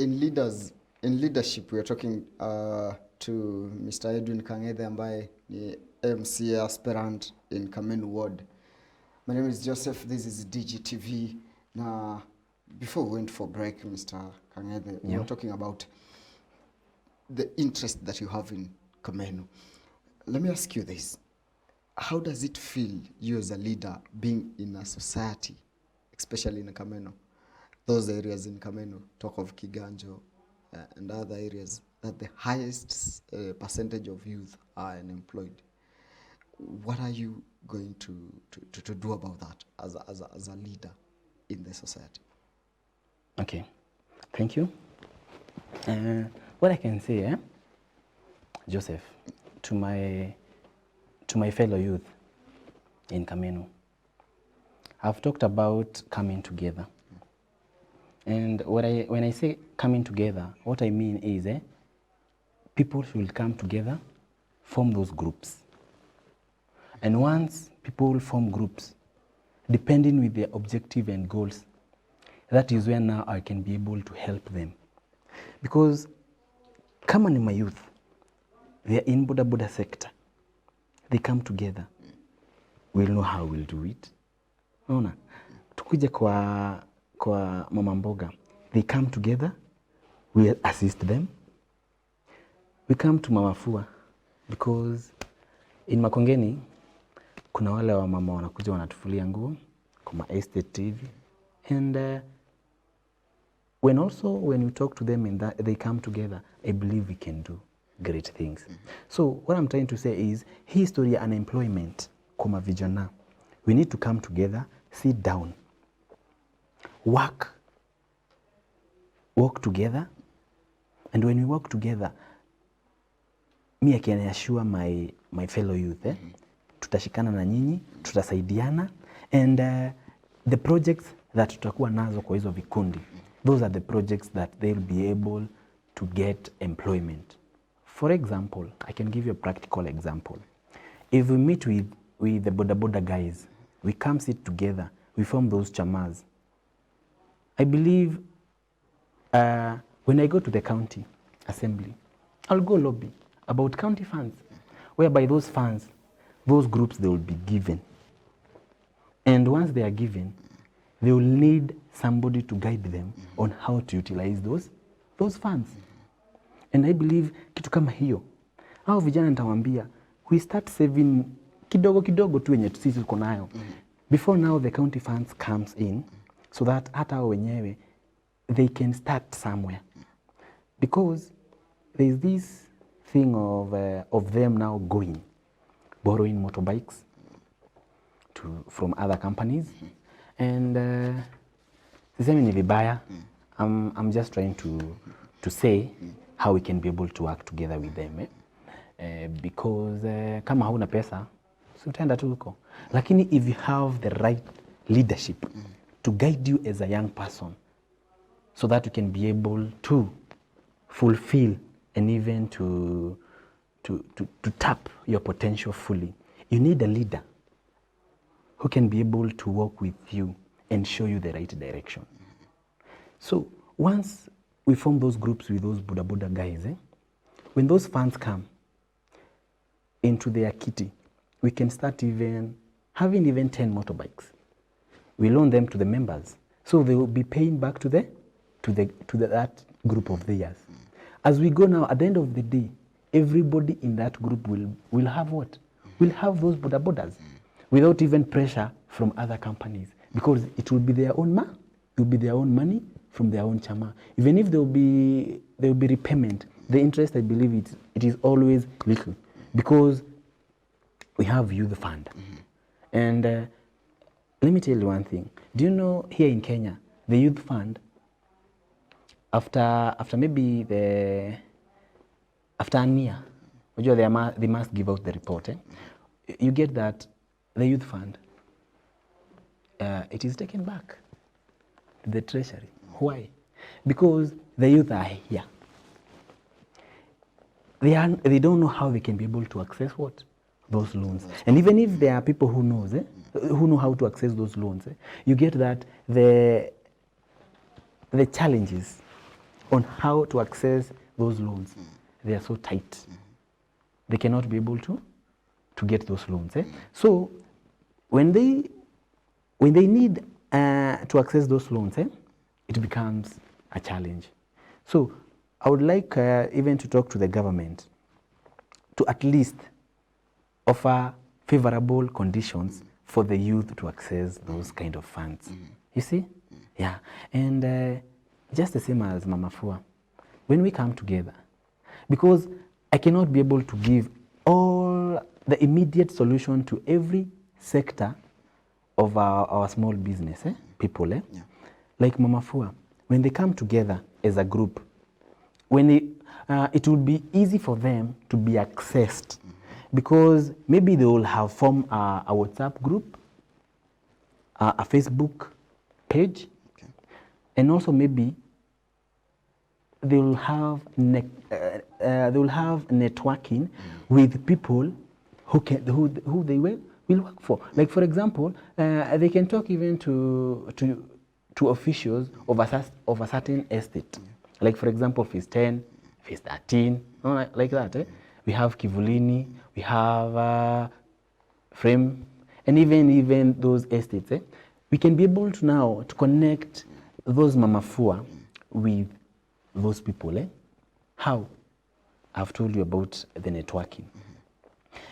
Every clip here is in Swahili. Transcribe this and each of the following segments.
in leadership, we are talking to Mr. Edwin Kang'ethe ambaye ni MCA aspirant in Kamenu Ward. My name is Joseph, this is DGTV. Now, before we went for break, Mr. Kang'ethe, we were talking about the interest that you have in Kamenu. Let me ask you this. How does it feel, you as a leader, being in a society, especially in Kamenu, those areas in Kamenu, talk of Kiganjo and other areas, that the highest percentage of youth are unemployed? What are you going to do about that as a leader in the society? Okay, thank you. What I can say, Joseph, to my fellow youth in Kamenu, I've talked about coming together. And when I say coming together, what I mean is people should come together, form those groups. And once people form groups, depending with their objective and goals, that is where now I can be able to help them. Because come on, my youth, they are in boda sector. They come together. We'll know how we'll do it. Unaona? Tukuje kwa mama mboga. They come together. We'll assist them. We come to Mama Fua because in Makongeni kuna wale wa mama wanakuja wanatufulia nguo kwa estate TV, and when you talk to them and that they come together, I believe we can do great things. So what I'm trying to say is history and unemployment kwa vijana, we need to come together, sit down, work together, and when we work together, me I can assure my fellow youth, tutashikana na nyinyi, tutasaidiana, and the projects that tutakuwa nazo kwa hizo vikundi, those are the projects that they'll be able to get employment. For example, I can give you a practical example. If we meet with the boda guys, we come sit together, we form those chamas. I believe when I go to the county assembly, I'll go lobby about county funds, whereby those funds, those groups, they will be given. And once they are given, they will need somebody to guide them on how to utilize those funds. And I believe kitu kama hiyo, hao vijana nitawaambia, we start saving kidogo tu yenye sisi tuko nayo. Before now the county funds comes in, so that hata wenyewe they can start somewhere. Because there is this thing of them now borrowing motorbikes from other companies, and sisemi ni vibaya. I'm just trying to say how we can be able to work together with them, because kama hauna pesa si utaenda tu huko, lakini if you have the right leadership to guide you as a young person, so that you can be able to fulfill and even to tap your potential fully, you need a leader who can be able to work with you and show you the right direction. So once we form those groups with those boda guys, when those funds come into their kitty, we can start having 10 motorbikes. We loan them to the members, so they will be paying back to that group of theirs. As we go now, at the end of the day, everybody in that group will have what? Will have those bodas without even pressure from other companies, because it will be their own money from their own chama. Even if there will be repayment, the interest, I believe it is always little, because we have youth fund. And let me tell you one thing. Do you know here in Kenya, the youth fund, after maybe after a year, they must give out the report. You get that the youth fund, it is taken back to the treasury. Why? Because the youth are here. They don't know how they can be able to access what? Those loans. And even if there are people who know how to access those loans, you get that the challenges on how to access those loans. They are so tight. They cannot be able to get those loans. So when they need to access those loans, it becomes a challenge. So I would like even to talk to the government to at least offer favorable conditions for the youth to access those kind of funds. You see? Yeah. And just the same as Mama Fua, when we come together, because I cannot be able to give all the immediate solution to every sector of our small business people. Yeah. Like Mama Fua, when they come together as a group, when it will be easy for them to be accessed, because maybe they will have formed a WhatsApp group, a Facebook page, and also maybe they will have networking with people who they will work for. Like for example, they can talk even to officials of a certain estate. Like for example, phase 10, phase 13, like that. We have Kivulini, we have Frame, and even those estates. We can be able to now to connect those Mama Fua with those people. How? I've told you about the networking.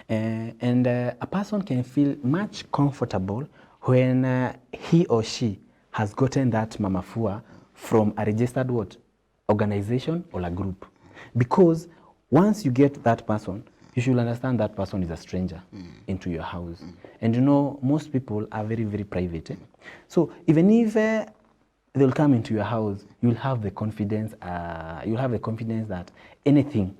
And a person can feel much comfortable when he or she has gotten that Mama Fua from a registered what? Organization or a group. Because once you get that person, you should understand that person is a stranger into your house. And you know, most people are very, very private. So even if they'll come into your house, you'll have the confidence that anything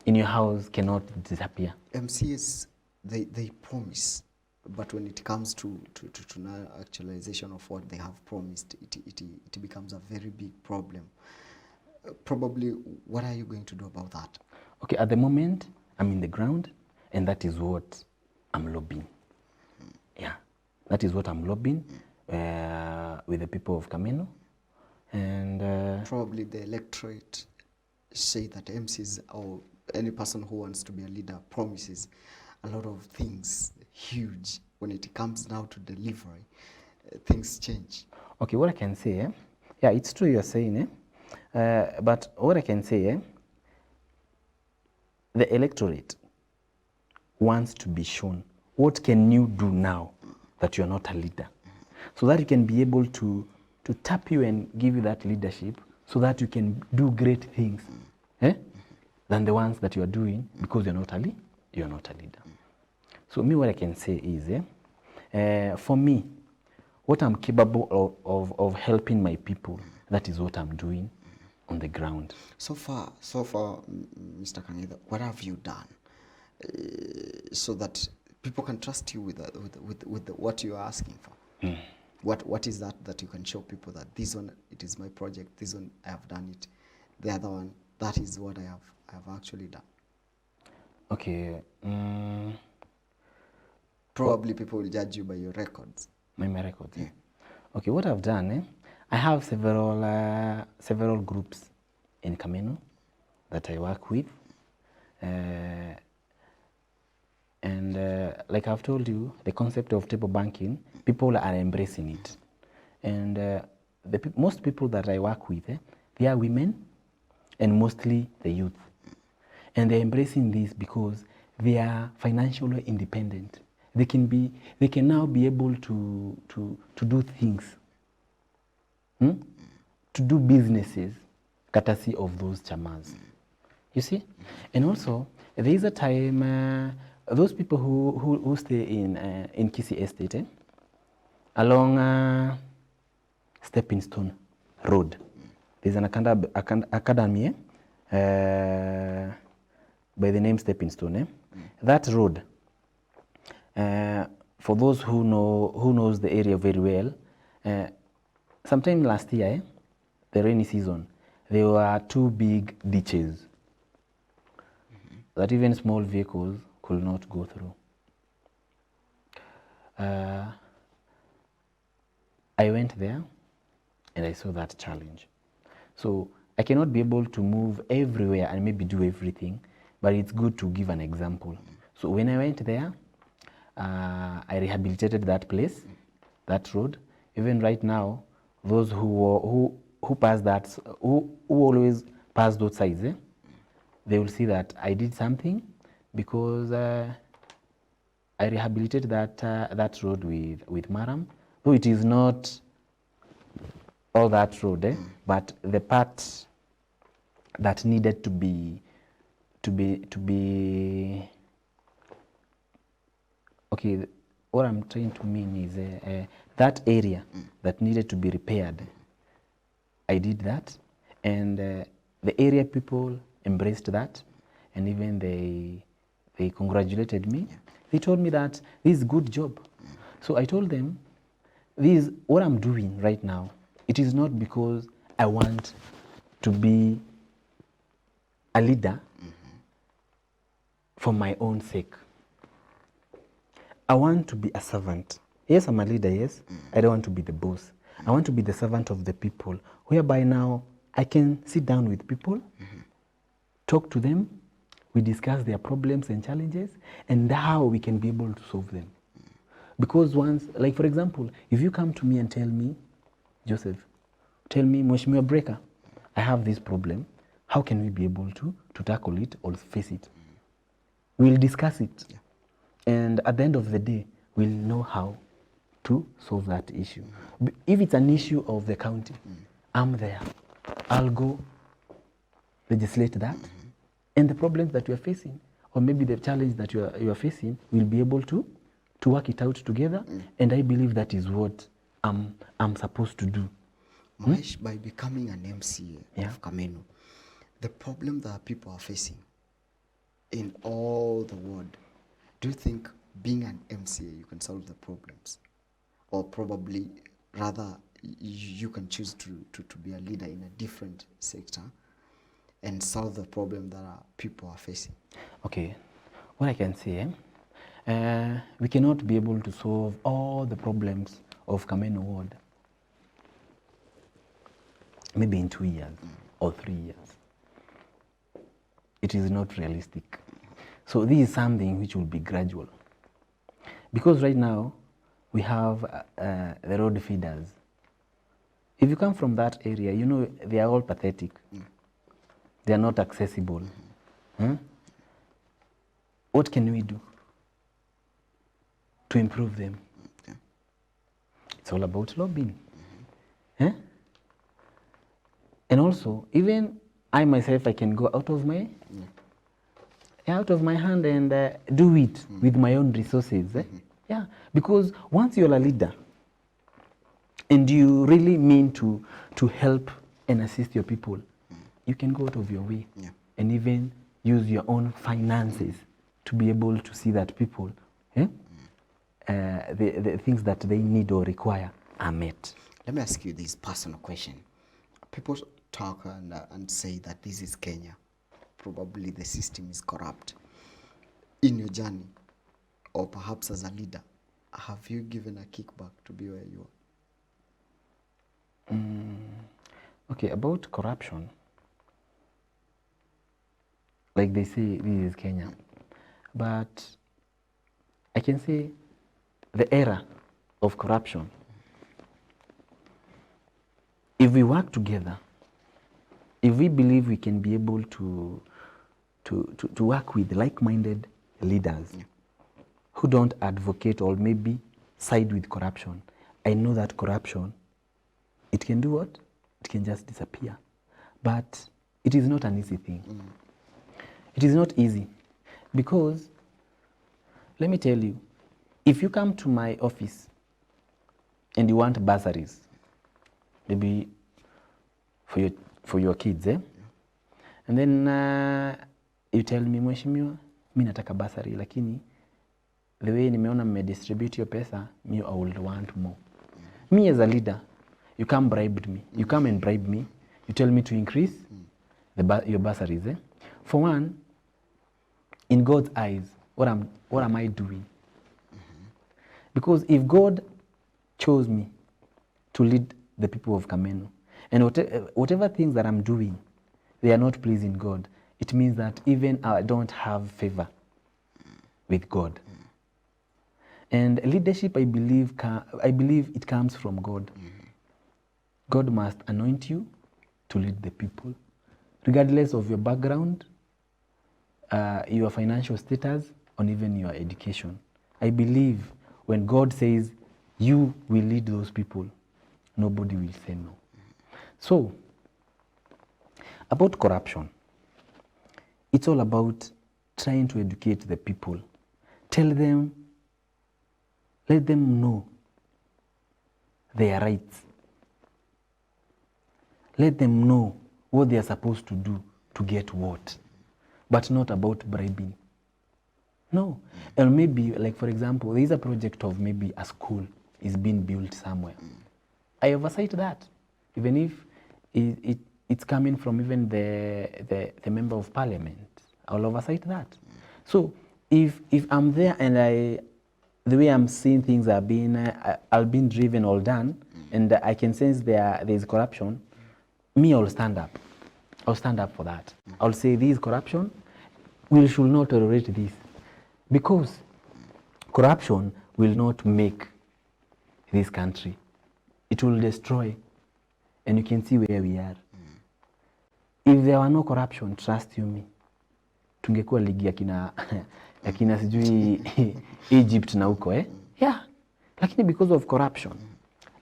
in your house cannot disappear. MCs, they promise, but when it comes to actualization of what they have promised, it becomes a very big problem. Probably, what are you going to do about that? Okay, at the moment, I'm in the ground, and that is what I'm lobbying. Yeah, that is what I'm lobbying with the people of Kameno. And probably the electorate say that MCs or any person who wants to be a leader promises a lot of things huge. When it comes now to delivery, things change. Okay, what I can say, yeah, it's true you're saying, but what I can say, the electorate wants to be shown what can you do now that you're not a leader, so that you can be able to tap you and give you that leadership, so that you can do great things than the ones that you are doing because you're not a leader. So me, what I can say is, for me, what I'm capable of helping my people, that is what I'm doing on the ground. So far, Mr. Kang'ethe, what have you done so that people can trust you with what you are asking for? What is that you can show people that this one, it is my project, this one I have done it, the other one, that is what I have actually done? Okay. Probably people will judge you by your records. My records. Yeah. Okay, what I've done, I have several groups in Kameno that I work with, and like I've told you, the concept of table banking, people are embracing it, and most people that I work with, they are women, and mostly the youth, and they're embracing this because they are financially independent. They can now be able to do things, to do businesses, courtesy of those chamas. You see? And also, there is a time, those people who stay in Kisii Estate, along Stepping Stone Road, there's an academy by the name Stepping Stone. That road, for those who knows the area very well, sometime last year, the rainy season, there were two big ditches that even small vehicles could not go through. I went there and I saw that challenge. So I cannot be able to move everywhere and maybe do everything, but it's good to give an example. So when I went there, I rehabilitated that place, that road. Even right now, those who pass that, who always pass those sides, they will see that I did something because I rehabilitated that road with Maram. Though it is not all that road, but the part that needed to be okay, what I'm trying to mean is that area that needed to be repaired, I did that, and the area people embraced that, and even they congratulated me. They told me that this is a good job. So I told them, this is what I'm doing right now. It is not because I want to be a leader for my own sake. I want to be a servant. Yes, I'm a leader, yes. I don't want to be the boss. I want to be the servant of the people, whereby now I can sit down with people, talk to them, we discuss their problems and challenges, and how we can be able to solve them. Because once, like for example, if you come to me and tell me, Joseph, tell me, Mheshimiwa Breaker, I have this problem, how can we be able to tackle it or face it? We'll discuss it. Yeah. And at the end of the day, we'll know how to solve that issue. If it's an issue of the county, I'm there. I'll go legislate that. And the problems that you are facing, or maybe the challenge that you are facing, we'll be able to work it out together. And I believe that is what I'm supposed to do. Mahesh, by becoming an MCA of Kameno, the problem that people are facing in all the world, do you think being an MCA, you can solve the problems? Or probably, rather, you can choose to be a leader in a different sector and solve the problem that people are facing? Okay, what I can say, we cannot be able to solve all the problems of Kameno Ward maybe in 2 years or 3 years. It is not realistic. So this is something which will be gradual. Because right now, we have the road feeders. If you come from that area, you know they are all pathetic. They are not accessible. What can we do to improve them? It's all about lobbying. And also, even I myself, I can go out of my hand and do it with my own resources. Yeah, because once you're a leader and you really mean to help and assist your people, you can go out of your way and even use your own finances to be able to see that people, the things that they need or require are met. Let me ask you this personal question. People talk and say that this is Kenya. Probably the system is corrupt. In your journey, or perhaps as a leader, have you given a kickback to be where you are? Okay, about corruption, like they say, this is Kenya. But I can say the era of corruption, if we work together, if we believe we can be able to work with like-minded leaders who don't advocate or maybe side with corruption, I know that corruption, it can do what? It can just disappear. But it is not an easy thing. It is not easy because, let me tell you, if you come to my office and you want bursaries, maybe for your kids, and then you tell me, Mheshimiwa, mimi nataka bursary, lakini the way nimeona mmedistribute your pesa, me I would want more. Me as a leader, you come bribe me. You come and bribe me. You tell me to increase your bursaries. For one, in God's eyes, what am I doing? Because if God chose me to lead the people of Kameno, and whatever things that I'm doing they are not pleasing God, it means that even I don't have favor with God. And leadership, I believe it comes from God. God must anoint you to lead the people, regardless of your background, your financial status, or even your education. I believe when God says you will lead those people, nobody will say no. So, about corruption, it's all about trying to educate the people. Tell them, let them know their rights. Let them know what they are supposed to do to get what, but not about bribing. No. And maybe, like for example, there is a project of maybe a school is being built somewhere. I oversight that, even if it's coming from even the member of parliament. I'll oversight that. So if I'm there and the way I'm seeing things are being driven or done, and I can sense there is corruption, me, I'll stand up. I'll stand up for that. I'll say this is corruption. We should not tolerate this, because corruption will not make this country. It will destroy, and you can see where we are. If there were no corruption, trust you me, tungekuwa ligi ya kina sijui Egypt na huko Yeah. Lakini because of corruption,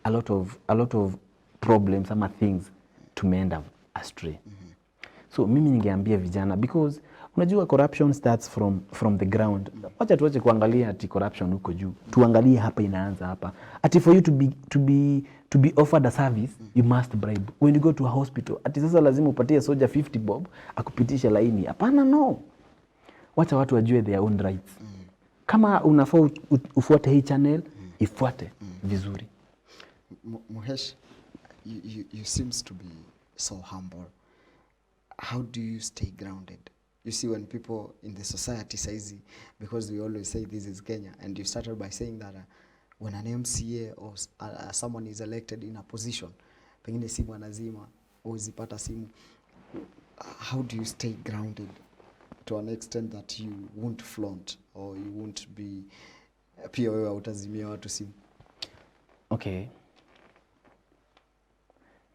a lot of problems ama things tumeenda astray. So mimi ningeambia vijana, because unajua corruption starts from the ground. Wacha tuache kuangalia ati corruption huko juu. Tuangalie hapa inaanza hapa. Ati for you to be offered a service, you must bribe. When you go to a hospital, ati sasa lazima upatie soja 50 bob akupitisha laini. Hapana, no. Wacha watu wajue their own rights. Kama unafaa ufuate hii channel, ifuate vizuri. Muhesh, you seems to be so humble. How do you stay grounded? You see, when people in the society says, because we always say this is Kenya, and you started by saying that when an MCA or someone is elected in a position, pengine simu anazima, uzipata simu, how do you stay grounded to an extent that you won't flaunt or you won't be pia wewe utazimia watu simu? Okay.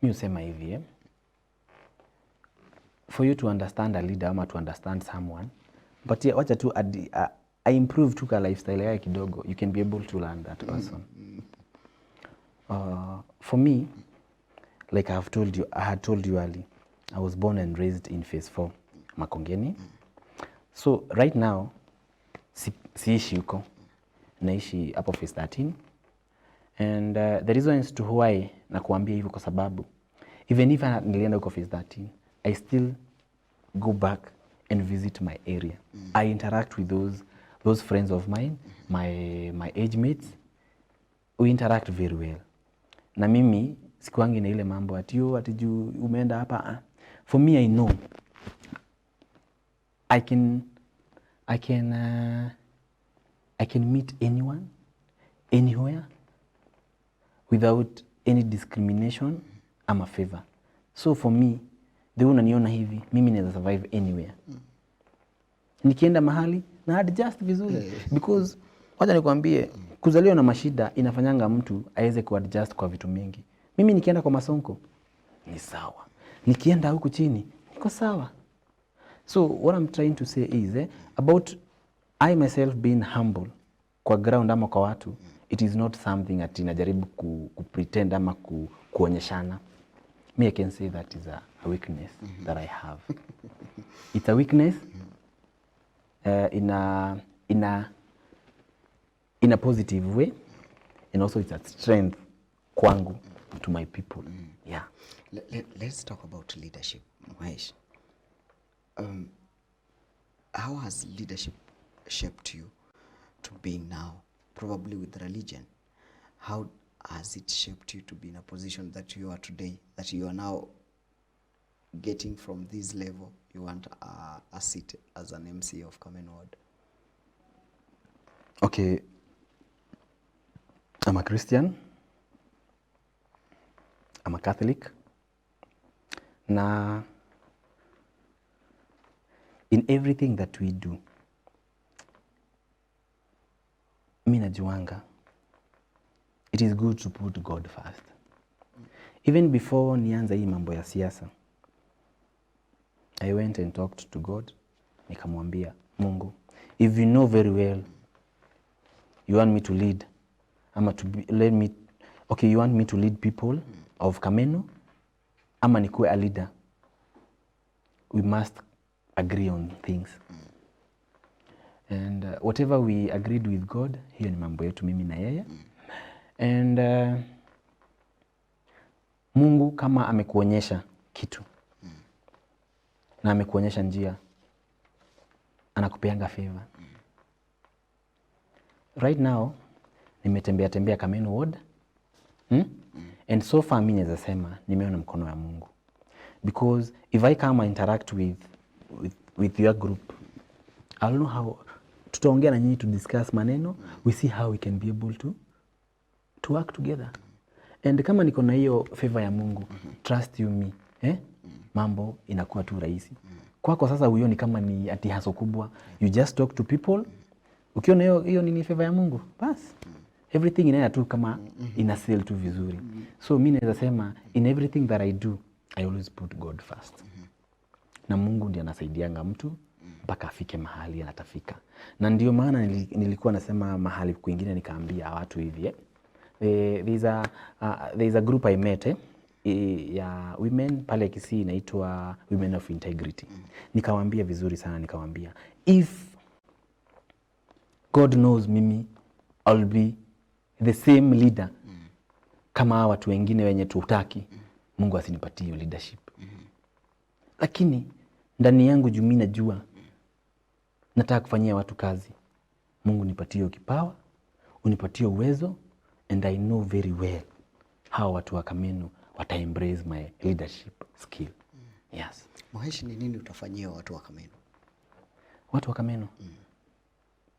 Mi usema hivi, for you to understand a leader ama to understand someone, but wacha tu I improve tu ka lifestyle yake kidogo, you can be able to learn that person. For me, like I had told you early, I was born and raised in phase 4, Makongeni. So right now, siishi huko, naishi hapo phase 13. And the reason is to why nakuambia hivyo kwa sababu, even if nilienda huko phase 13, I still go back and visit my area. I interact with those friends of mine, my age mates. We interact very well. Na mimi sikuangi na ile mambo ati juu umeenda hapa. For me, I know I can meet anyone, anywhere, without any discrimination ama favor. So for me, the way unaniona hivi, mimi naweza survive anywhere. Nikienda mahali na adjust vizuri, because wacha nikwambie, kuzaliwa na mashida inafanyanga mtu aweze kuadjust kwa vitu mingi. Mimi nikienda kwa masonko ni sawa, nikienda huku chini niko sawa. So what I'm trying to say is about I myself being humble kwa ground ama kwa watu, it is not something ati najaribu kupretend ama kuonyeshana. Me, I can say that is a weakness that I have. It's a weakness in a positive way, and also it's a strength kwangu to my people. Yeah. Let's talk about leadership, Mahesh. How has leadership shaped you to being now, probably with religion? How has it shaped you to be in a position that you are today, that you are now getting from this level? You want a seat as an MC of Kamen Ward? Okay, I'm a Christian, I'm a Catholic. Na in everything that we do, mimi najuanga it is good to put God first. Even before nianza hii mambo ya siasa, I went and talked to God. Nikamwambia, Mungu, if you know very well you want me to lead, ama to be, let me, okay, you want me to lead people of Kameno, ama nikuwe a leader, we must agree on things. And whatever we agreed with God, hiyo ni mambo yetu mimi na yeye. And Mungu kama amekuonyesha kitu na amekuonyesha njia, anakupeanga favor. Right now nimetembea Kameno ward. And so far mimi naweza sema nimeona mkono wa Mungu. Because if I come and interact with your group, I don't know how, tutaongea na nyinyi to discuss maneno, we see how we can be able to work together. And kama niko na hiyo favor ya Mungu, trust you me, mambo inakuwa tu rahisi. Kwako sasa huyo ni kama ni ati haso kubwa, you just talk to people, ukiona hiyo ni favor ya Mungu, bas everything inaenda tu kama ina sell tu vizuri. So mimi naweza sema in everything that I do, I always put God first. Na Mungu ndiye anasaidianga mtu mpaka afike mahali anatafika. Na ndio maana nilikuwa nasema mahali kwingine nikaambia watu hivi, there's a group I met ya women pale Kisii inaitwa Women of Integrity. Nikawaambia vizuri sana, nikawaambia if God knows mimi I'll be the same leader kama watu wengine wenye tutaki, Mungu asinipatie hiyo leadership. Lakini ndani yangu juu mimi najua nataka kufanyia watu kazi, Mungu nipatie hiyo kipawa, unipatie uwezo, and I know very well how watu wa Kameno wata embrace my leadership skill. Yes. Maheshi, ni nini utafanyia watu wa Kameno? Watu wa Kameno?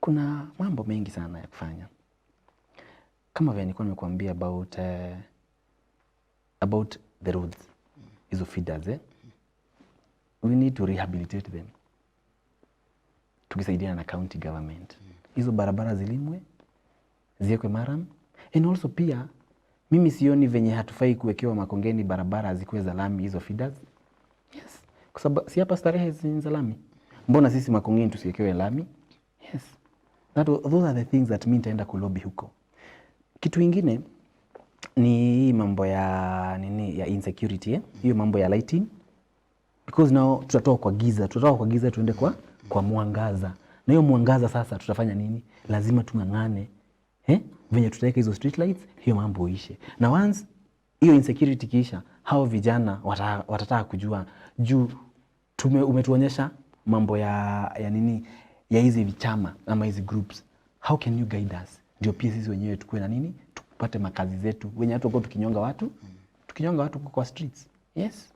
Kuna mambo mengi sana ya kufanya. Kama vile nilikuwa nimekuambia about the roads, hizo feeders, we need to rehabilitate them. Tukisaidiana na county government. Hizo barabara zilimwe, ziwekwe maram. And also pia, mimi sioni venye hatufai kuwekewa Makongeni barabara zikuwe za lami hizo feeders. Yes. Kwa sababu si hapa Starehe za lami. Mbona sisi Makongeni tusiwekewe lami? Yes. Those are the things that mimi nitaenda kulobi huko. Kitu ingine ni mambo ya ya insecurity, hiyo mambo ya lighting. Because now tutatoka kwa giza tuende kwa mwangaza. Na hiyo mwangaza sasa tutafanya nini? Lazima tung'ang'ane venye tutaweka hizo street lights, hiyo mambo ishe. Na once hiyo insecurity kiisha, hao vijana watataka kujua juu umetuonyesha mambo ya ya hizi vichama ama hizi groups. How can you guide us? Ndio pia sisi wenyewe tukue na tupate makazi zetu. Wenye hatu wako tukinyonga watu kwa streets. Yes.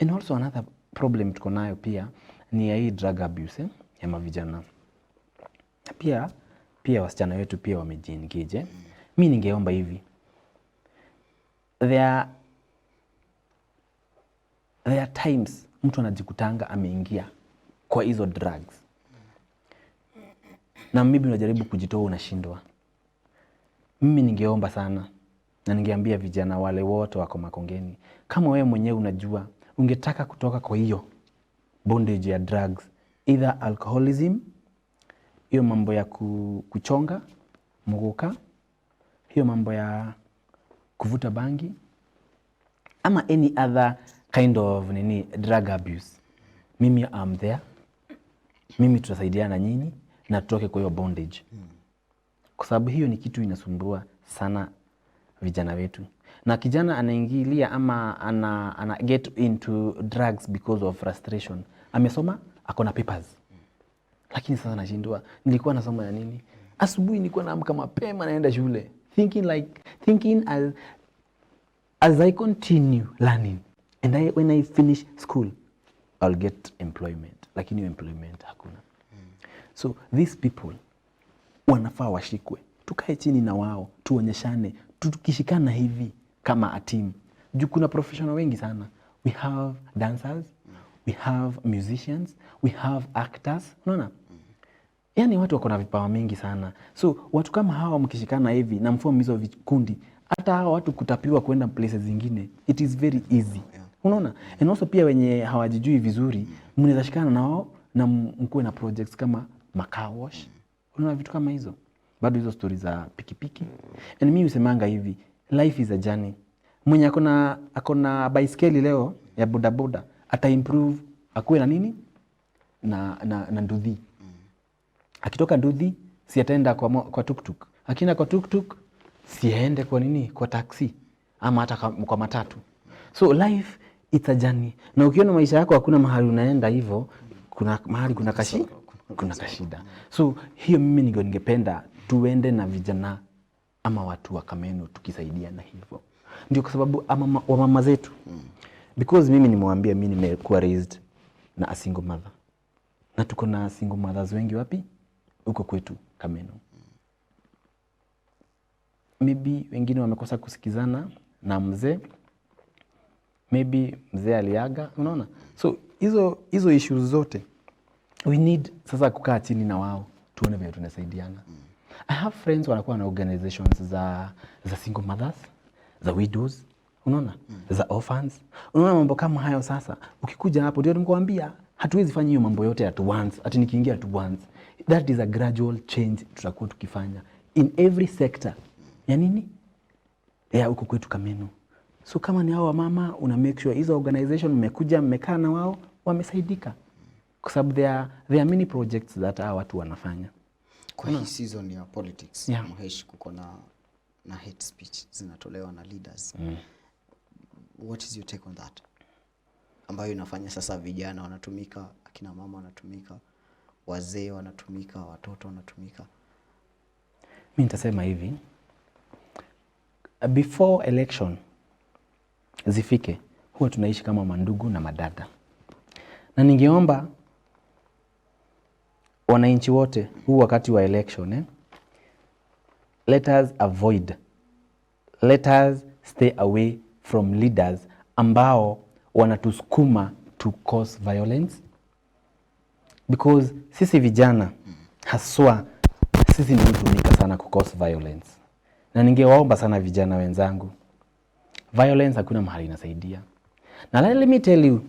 And also another problem tuko nayo pia ni ya hii drug abuse ya mavijana. Pia wasichana wetu pia wamejiengage. Mimi ningeomba hivi. There are times mtu anajikutanga ameingia kwa hizo drugs. Na mimi unajaribu kujitoa unashindwa. Mimi ningeomba sana na ningeambia vijana wale wote wako Makongeni, kama wewe mwenyewe unajua ungetaka kutoka kwa hiyo bondage ya drugs, either alcoholism, hiyo mambo ya kuchonga, muguka, hiyo mambo ya kuvuta bangi, ama any other kind of drug abuse, mimi am there. Mimi tutasaidiana na nyinyi na tutoke kwa hiyo bondage. Kwa sababu hiyo ni kitu inasumbua sana vijana wetu. Na kijana anaingilia ama ana get into drugs because of frustration. Amesoma, ako na papers. Lakini sasa nashindwa, nilikuwa nasoma ya nini? Asubuhi nilikuwa naamka mapema naenda shule. Thinking as I continue learning and when I finish school, I'll get employment. Lakini employment hakuna. So these people wanafaa washikwe. Tukae chini na wao, tuonyeshane, tukishikana hivi kama a team. Juu kuna professional wengi sana. We have dancers, we have musicians, we have actors, unaona? Yani watu wako na vipawa mingi sana. So watu kama hawa mkishikana hivi na mform hizo vikundi, hata hawa watu kutapiwa kwenda places zingine, it is very easy. Unaona? And also pia wenye hawajijui vizuri, mnaweza shikana na wao na mkuwe na projects kama car wash. Unaona vitu kama hizo. Bado hizo stories za pikipiki. And mimi husemanga hivi, life is a journey. Mwenye akona baiskeli leo ya bodaboda, ata improve akuwe na nini? Na nduthi. Akitoka nduthi, si ataenda kwa tuktuk. Akienda kwa tuktuk, si aende kwa nini? Kwa taxi. Ama hata kwa matatu. So life, it's a journey. Na ukiona maisha yako hakuna mahali unaenda hivyo, kuna mahali kuna kashida. So hiyo mimi ningependa tuende na vijana ama watu wa Kameno tukisaidiana hivyo. Ndio kwa sababu wa mama zetu. Because mimi nimewambia mimi nimekuwa raised na a single mother. Na tuko na single mothers wengi wapi? Huko kwetu Kameno. Maybe wengine wamekosa kusikizana na mzee. Maybe mzee aliaga, unaona? So hizo issues zote we need sasa kukaa chini na wao tuone vile tunasaidiana. I have friends wanakuwa na organizations za single mothers, za widows, unaona? Za orphans. Unaona mambo kama hayo sasa. Ukikuja hapo ndio nimekuambia hatuwezi fanya hiyo mambo yote at once, ati nikiingia at once. That is a gradual change tutakuwa tukifanya in every sector. Ya nini? Ya huko kwetu Kameno. So kama ni hao mama una make sure hizo organization mmekuja mmekaa na wao wamesaidika. Kwa sababu there are many projects that hao watu wanafanya. Kwa hii season ya politics, Mhesh, kuko na hate speech zinatolewa na leaders. What is your take on that? Ambayo inafanya sasa vijana wanatumika, akina mama wanatumika, wazee wanatumika, watoto wanatumika. Mimi nitasema hivi, before election zifike, huwa tunaishi kama mandugu na madada. Na ningeomba wananchi wote huu wakati wa election, let us avoid, let us stay away from leaders ambao wanatusukuma to cause violence. Because sisi vijana haswa sisi ndio hutumika sana ku cause violence. Na ningewaomba sana vijana wenzangu, violence hakuna mahali inasaidia. Na let me tell you,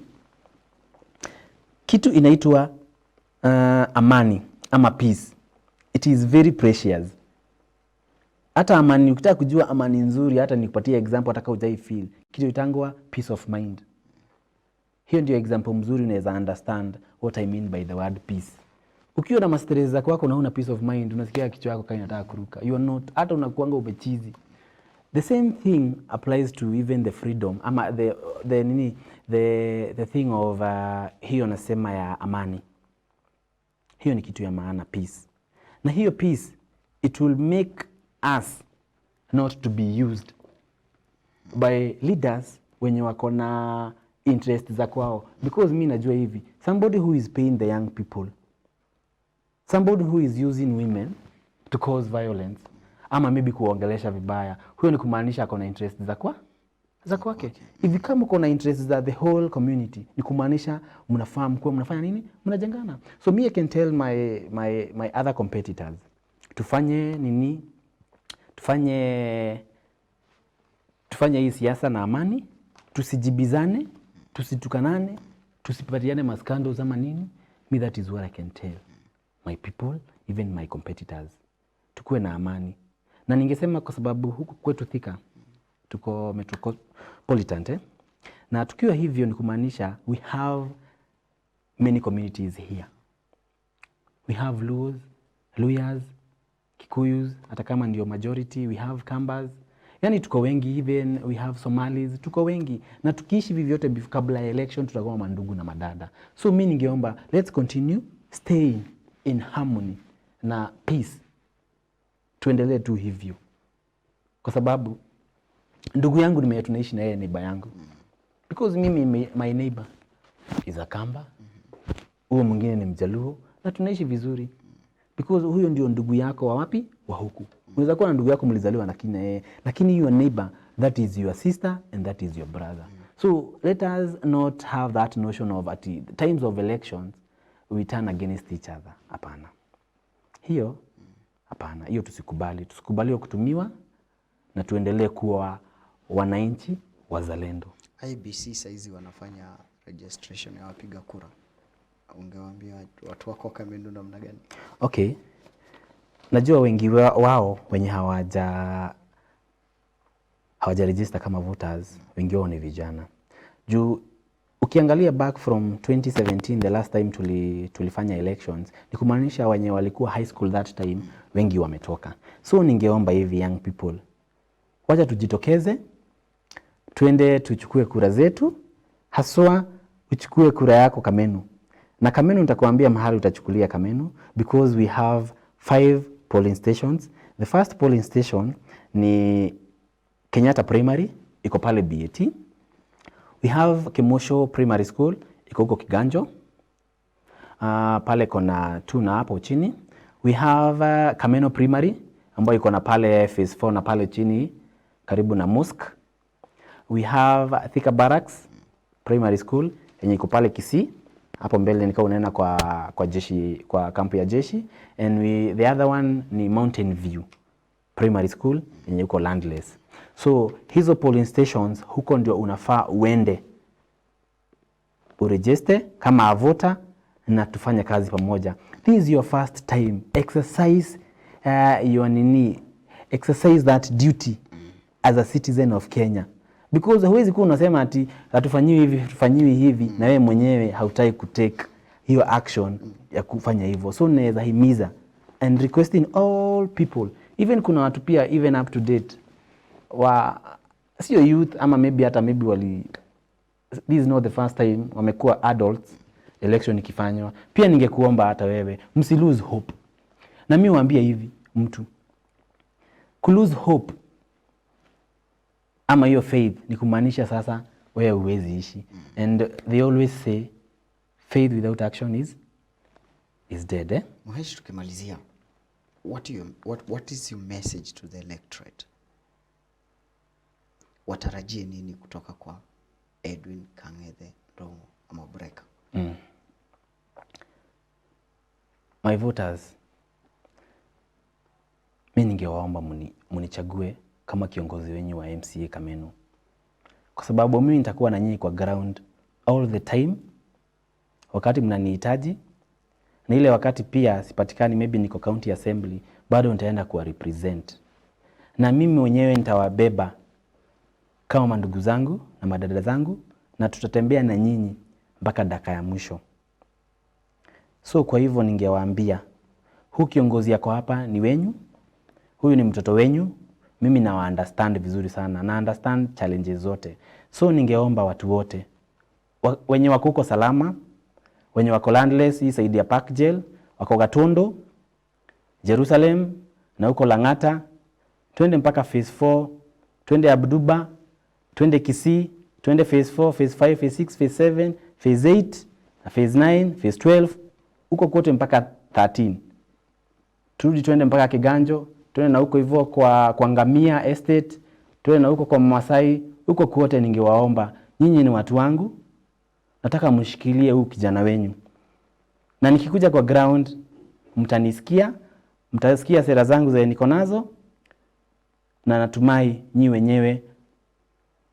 kitu inaitwa amani ama peace, it is very precious. Hata amani, ukitaka kujua amani nzuri, hata nikupatie example hata kama hujai feel, kitu itangwa peace of mind. Hiyo ndio example mzuri unaweza understand what I mean by the word peace. Ukiwa na stress zako wako unaona peace of mind, unasikia kichwa chako kama inataka kuruka. You are not, hata unakuanga umechizi. The same thing applies to even the freedom ama the thing of hiyo nasema ya amani. Hiyo ni kitu ya maana, peace. Na hiyo peace, it will make us not to be used by leaders wenye wako na interest za kwao. Because mimi najua hivi, somebody who is paying the young people, somebody who is using women to cause violence, ama maybe kuongelesha vibaya, huyo ni kumaanisha ako na interest za kwake. If kama uko na interest za the whole community, ni kumaanisha mnafahamu kwa mnafanya nini? Mnajengana. So me I can tell my other competitors, tufanye nini? Tufanye hii siasa na amani, tusijibizane, tusitukanane, tusipatiane maskandos ama nini. Me, that is what I can tell my people, even my competitors. Tukue na amani. Na ningesema kwa sababu huku kwetu Thika tuko metropolitan, na tukiwa hivyo ni kumaanisha we have many communities here. We have Luos, Luyas, Kikuyus, hata kama ndio majority, we have Kambas. Yani tuko wengi, even we have Somalis, tuko wengi. Na tukiishi vivyote kabla ya election tutakuwa mandugu na madada. So mimi ningeomba, let's continue staying in harmony na peace. Tuendelee tu hivyo. Kwa sababu ndugu yangu tunaishi na yeye, neighbor yangu. Because mimi my neighbor is a Kamba. Huyo mwingine ni Mjaluo na tunaishi vizuri. Because huyo ndio ndugu yako wa wapi? Wa huku. Unaweza kuwa na ndugu yako mlizaliwa na kina yeye, lakini your neighbor, that is your sister and that is your brother. So let us not have that notion of at the times of elections we turn against each other. Hapana. Hiyo hapana, hiyo tusikubali. Tusikubali kutumiwa na tuendelee kuwa wananchi wazalendo. IBC saizi wanafanya registration ya wapiga kura. Ungewaambia watu wako Kamenu namna gani? Okay. Najua wengi wao wenye hawaja register kama voters, wengi wao ni vijana. Juu ukiangalia back from 2017 the last time tulifanya elections, ni kumaanisha wenye walikuwa high school that time wengi wametoka. So ningeomba hivi young people, wacha tujitokeze, tuende tuchukue kura zetu, haswa uchukue kura yako Kamenu. Na Kamenu nitakwambia mahali utachukulia Kamenu, because we have 5 polling stations. The first polling station ni Kenyatta Primary, iko pale BAT. We have Kimosho Primary School, iko huko Kiganjo. Pale kona 2 na hapo chini. We have Kameno Primary, ambayo iko na pale phase 4 na pale chini karibu na mosque. We have Thika Barracks Primary School, yenye iko pale Kisii. Hapo mbele nikao unaenda kwa jeshi, kwa kampu ya jeshi. And the other one ni Mountain View Primary School, yenye uko Landless. So hizo polling stations huko ndio unafaa uende uregister kama a voter na tufanye kazi pamoja. This is your first time. Exercise exercise that duty as a citizen of Kenya. Because huwezi kuwa unasema ati hatufanyiwi hivi na wewe mwenyewe hautaki kutake hiyo action ya kufanya hivyo. So naweza himiza and requesting all people, even kuna watu pia even up to date sio youth ama maybe this is not the first time wamekuwa adults election ikifanywa. Pia ningekuomba hata wewe msi lose hope. Na mimi waambia hivi, mtu ku lose hope ama hiyo faith ni kumaanisha sasa wewe huwezi ishi. And they always say faith without action is dead. Mahesh, tukimalizia, what is your message to the electorate? Watarajie nini kutoka kwa Edwin Kang'ethe Ndong'o ama Breka? My voters, mimi ningewaomba munichague kama kiongozi wenyu wa MCA Kamenu. Kwa sababu mimi nitakuwa na nyinyi kwa ground all the time wakati mnanihitaji, na ile wakati pia sipatikani, maybe niko county assembly, bado nitaenda kuwa represent. Na mimi mwenyewe nitawabeba kama mandugu zangu na madada zangu, na tutatembea na nyinyi mpaka dakika ya mwisho. So kwa hivyo ningewaambia, huyu kiongozi yako hapa ni wenyu, huyu ni mtoto wenyu, mimi na understand vizuri sana, na understand challenges zote. So ningeomba watu wote, wenye wako huko Salama, wenye wako Landless, hii side ya Park Jail, wako Gatondo, Jerusalem, na huko Lang'ata, twende mpaka phase 4, twende Abduba, twende Kisii, twende phase 4, phase 5, phase 6, phase 7, phase 8, phase 9, phase 12, huko kote mpaka 13. Turudi twende mpaka Kiganjo, twende na huko hivyo kwa Ngamia Estate, twende na huko kwa Masai, huko kote ningewaomba, nyinyi ni watu wangu, nataka mshikilie huyu kijana wenyu. Na nikikuja kwa ground, mtanisikia, mtasikia sera zangu zenye niko nazo, na natumai nyinyi wenyewe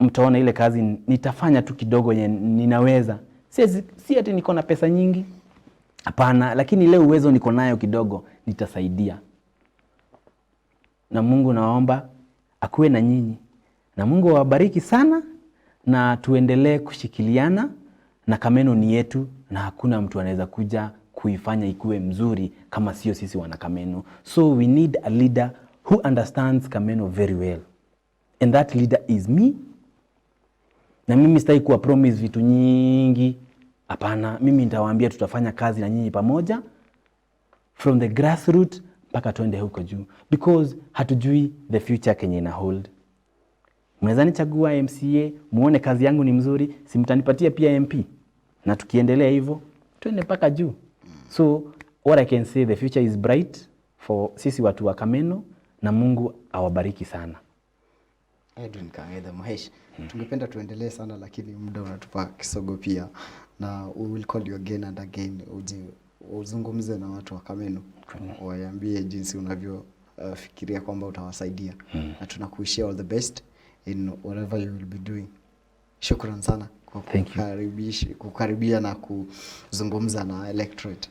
mtaona ile kazi nitafanya tu kidogo yenye ninaweza. Si ati niko na pesa nyingi, hapana, lakini ile uwezo niko nayo kidogo nitasaidia. Na Mungu naomba akuwe na nyinyi. Na Mungu awabariki sana, na tuendelee kushikiliana, na Kameno ni yetu na hakuna mtu anaweza kuja kuifanya ikuwe mzuri kama sio sisi wana Kameno. So we need a leader who understands Kameno very well. And that leader is me. Na mimi sitaki kuwa promise vitu nyingi. Hapana, mimi nitawaambia tutafanya kazi na nyinyi pamoja from the grassroots mpaka tuende huko juu, because hatujui the future Kenya ina hold. Mnaweza nichagua MCA, muone kazi yangu ni mzuri, si mtanipatia pia MP, na tukiendelea hivyo tuende mpaka juu. So what I can say, the future is bright for sisi watu wa Kameno, na Mungu awabariki sana. Edwin Kang'ethe, Mahesh, Tungependa tuendelee sana, lakini muda unatupa kisogo pia, na we will call you again and again, uje uzungumze na watu wa Kameno, waambie jinsi unavyofikiria kwamba utawasaidia, na tunakuishia all the best in whatever you will be doing. Shukran sana kwa kukaribia na kuzungumza na Electorate.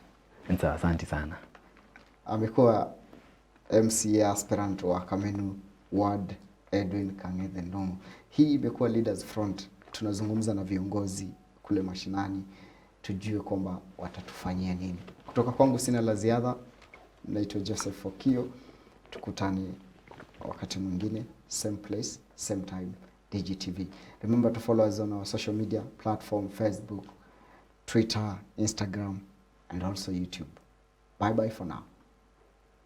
Asante sana. Amekuwa MCA aspirant wa Kameno Ward, Edwin Kang'ethe Ndung'u. Hii imekuwa Leaders Front. Tunazungumza na viongozi kule mashinani, tujue kwamba watatufanyia nini. Kutoka kwangu sina la ziada. Naitwa Joseph Okiyo. Tukutane wakati mwingine, same place, same time, DGTV. Remember to follow us on our social media platform, Facebook, Twitter, Instagram, and also YouTube. Bye bye for now.